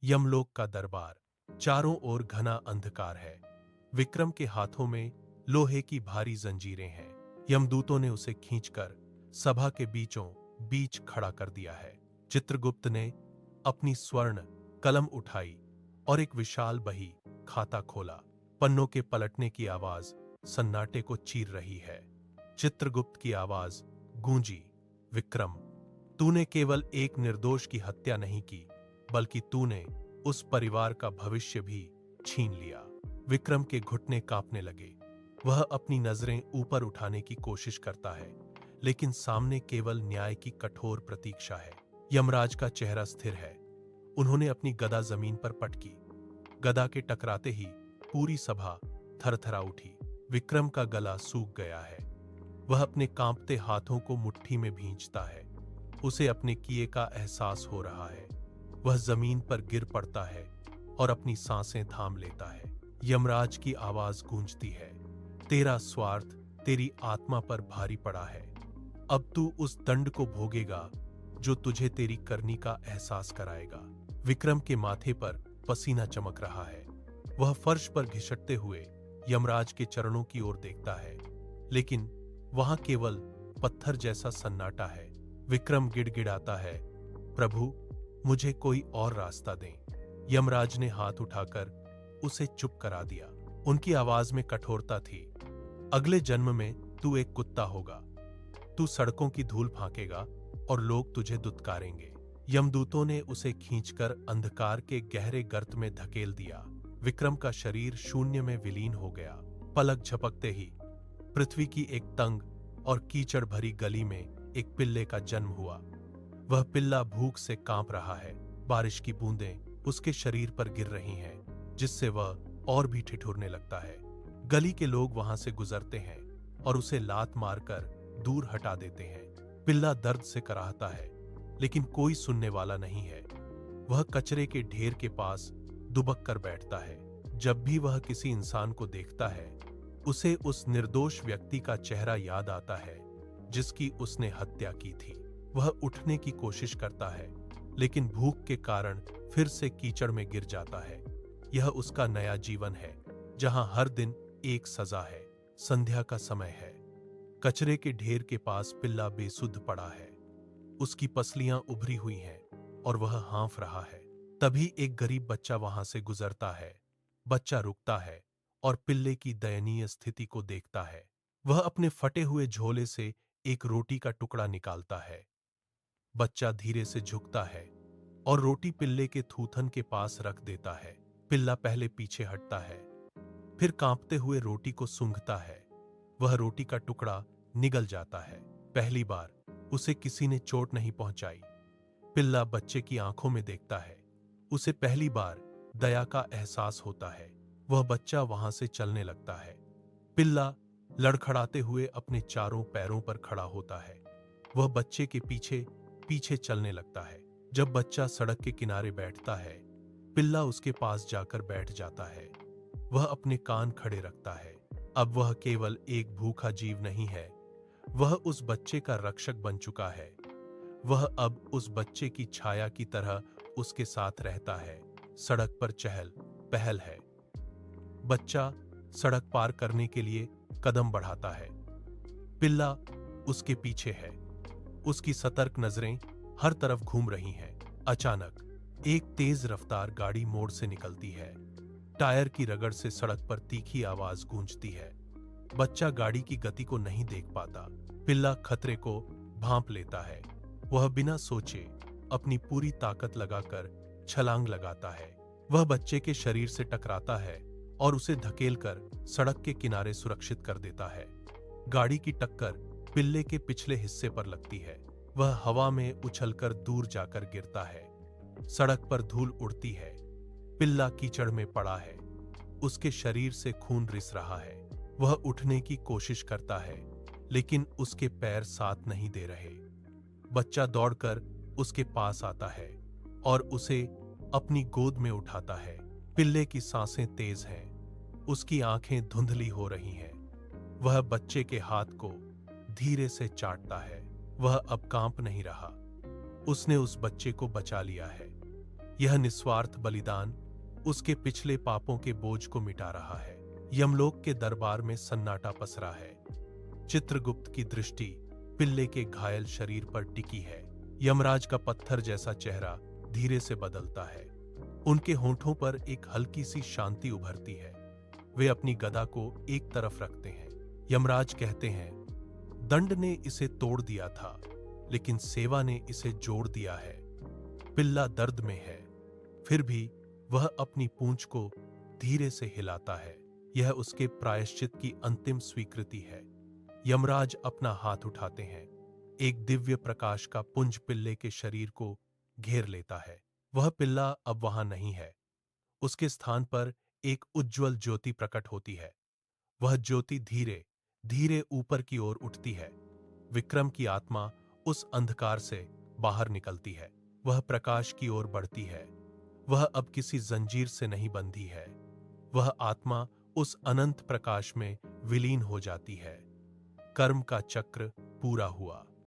यमलोक का दरबार। चारों ओर घना अंधकार है। विक्रम के हाथों में लोहे की भारी जंजीरें हैं। यमदूतों ने उसे खींचकर सभा के बीचों बीच खड़ा कर दिया है। चित्रगुप्त ने अपनी स्वर्ण कलम उठाई और एक विशाल बही खाता खोला। पन्नों के पलटने की आवाज सन्नाटे को चीर रही है। चित्रगुप्त की आवाज गूंजी, विक्रम, तूने केवल एक निर्दोष की हत्या नहीं की, बल्कि तूने उस परिवार का भविष्य भी छीन लिया। विक्रम के घुटने कांपने लगे। वह अपनी नजरें ऊपर उठाने की कोशिश करता है, लेकिन सामने केवल न्याय की कठोर प्रतीक्षा है। यमराज का चेहरा स्थिर है। उन्होंने अपनी गदा जमीन पर पटकी। गदा के टकराते ही पूरी सभा थरथरा उठी। विक्रम का गला सूख गया है। वह अपने कांपते हाथों को मुट्ठी में भींचता है। उसे अपने किए का एहसास हो रहा है। वह जमीन पर गिर पड़ता है और अपनी सांसें थाम लेता है। यमराज की आवाज गूंजती है, तेरा स्वार्थ तेरी आत्मा पर भारी पड़ा है। अब तू उस दंड को भोगेगा जो तुझे तेरी करनी का एहसास कराएगा। विक्रम के माथे पर पसीना चमक रहा है। वह फर्श पर घिसटते हुए यमराज के चरणों की ओर देखता है, लेकिन वहां केवल पत्थर जैसा सन्नाटा है। विक्रम गिड़गिड़ाता है, प्रभु, मुझे कोई और रास्ता दें। यमराज ने हाथ उठाकर उसे चुप करा दिया। उनकी आवाज में कठोरता थी। अगले जन्म में तू एक कुत्ता होगा। तू सड़कों की धूल फांकेगा और लोग तुझे दुत्कारेंगे। यमदूतों ने उसे खींचकर अंधकार के गहरे गर्त में धकेल दिया। विक्रम का शरीर शून्य में विलीन हो गया। पलक झपकते ही पृथ्वी की एक तंग और कीचड़ भरी गली में एक पिल्ले का जन्म हुआ। वह पिल्ला भूख से कांप रहा है। बारिश की बूंदें उसके शरीर पर गिर रही हैं, जिससे वह और भी ठिठुरने लगता है। गली के लोग वहां से गुजरते हैं और उसे लात मारकर दूर हटा देते हैं। पिल्ला दर्द से कराहता है, लेकिन कोई सुनने वाला नहीं है। वह कचरे के ढेर के पास दुबक कर बैठता है। जब भी वह किसी इंसान को देखता है, उसे उस निर्दोष व्यक्ति का चेहरा याद आता है जिसकी उसने हत्या की थी। वह उठने की कोशिश करता है, लेकिन भूख के कारण फिर से कीचड़ में गिर जाता है। यह उसका नया जीवन है, जहां हर दिन एक सजा है। संध्या का समय है। कचरे के ढेर के पास पिल्ला बेसुध पड़ा है। उसकी पसलियां उभरी हुई हैं और वह हाँफ रहा है। तभी एक गरीब बच्चा वहां से गुजरता है। बच्चा रुकता है और पिल्ले की दयनीय स्थिति को देखता है। वह अपने फटे हुए झोले से एक रोटी का टुकड़ा निकालता है। बच्चा धीरे से झुकता है और रोटी पिल्ले के थूथन के पास रख देता है। पिल्ला पहले पीछे हटता है, फिर कांपते हुए रोटी को सूंघता है। वह रोटी का टुकड़ा निगल जाता है। पहली बार उसे किसी ने चोट नहीं पहुंचाई। पिल्ला बच्चे की आंखों में देखता है। उसे पहली बार दया का एहसास होता है। वह बच्चा वहां से चलने लगता है। पिल्ला लड़खड़ाते हुए अपने चारों पैरों पर खड़ा होता है। वह बच्चे के पीछे पीछे चलने लगता है। जब बच्चा सड़क के किनारे बैठता है, पिल्ला उसके पास जाकर बैठ जाता है। वह अपने कान खड़े रखता है। अब वह केवल एक भूखा जीव नहीं है, वह उस बच्चे का रक्षक बन चुका है। वह अब उस बच्चे की छाया की तरह उसके साथ रहता है। सड़क पर चहल पहल है। बच्चा सड़क पार करने के लिए कदम बढ़ाता है। पिल्ला उसके पीछे है। उसकी सतर्क नजरें हर तरफ घूम रही हैं। अचानक एक तेज रफ्तार गाड़ी मोड़ से निकलती है। टायर की रगड़ से सड़क पर तीखी आवाज गूंजती है। बच्चा गाड़ी की गति को नहीं देख पाता। पिल्ला खतरे को भांप लेता है। वह बिना सोचे अपनी पूरी ताकत लगाकर छलांग लगाता है। वह बच्चे के शरीर से टकराता है और उसे धकेलकर सड़क के किनारे सुरक्षित कर देता है। गाड़ी की टक्कर पिल्ले के पिछले हिस्से पर लगती है। वह हवा में उछलकर दूर जाकर गिरता है। सड़क पर धूल उड़ती है। पिल्ला कीचड़ में पड़ा है। उसके शरीर से खून रिस रहा है। वह उठने की कोशिश करता है, लेकिन उसके पैर साथ नहीं दे रहे। बच्चा दौड़कर उसके पास आता है और उसे अपनी गोद में उठाता है। पिल्ले की सांसें तेज हैं। उसकी आंखें धुंधली हो रही हैं। वह बच्चे के हाथ को धीरे से चाटता है। वह अब कांप नहीं रहा। उसने उस बच्चे को बचा लिया है। यह निस्वार्थ बलिदान उसके पिछले पापों के बोझ को मिटा रहा है। यमलोक के दरबार में सन्नाटा पसरा है। चित्रगुप्त की दृष्टि पिल्ले के घायल शरीर पर टिकी है। यमराज का पत्थर जैसा चेहरा धीरे से बदलता है। उनके होंठों पर एक हल्की सी शांति उभरती है। वे अपनी गदा को एक तरफ रखते हैं। यमराज कहते हैं, दंड ने इसे तोड़ दिया था, लेकिन सेवा ने इसे जोड़ दिया है। पिल्ला दर्द में है, फिर भी वह अपनी पूंछ को धीरे से हिलाता है। यह उसके प्रायश्चित की अंतिम स्वीकृति है। यमराज अपना हाथ उठाते हैं। एक दिव्य प्रकाश का पुंज पिल्ले के शरीर को घेर लेता है। वह पिल्ला अब वहां नहीं है। उसके स्थान पर एक उज्ज्वल ज्योति प्रकट होती है। वह ज्योति धीरे धीरे ऊपर की ओर उठती है। विक्रम की आत्मा उस अंधकार से बाहर निकलती है। वह प्रकाश की ओर बढ़ती है। वह अब किसी जंजीर से नहीं बंधी है। वह आत्मा उस अनंत प्रकाश में विलीन हो जाती है। कर्म का चक्र पूरा हुआ।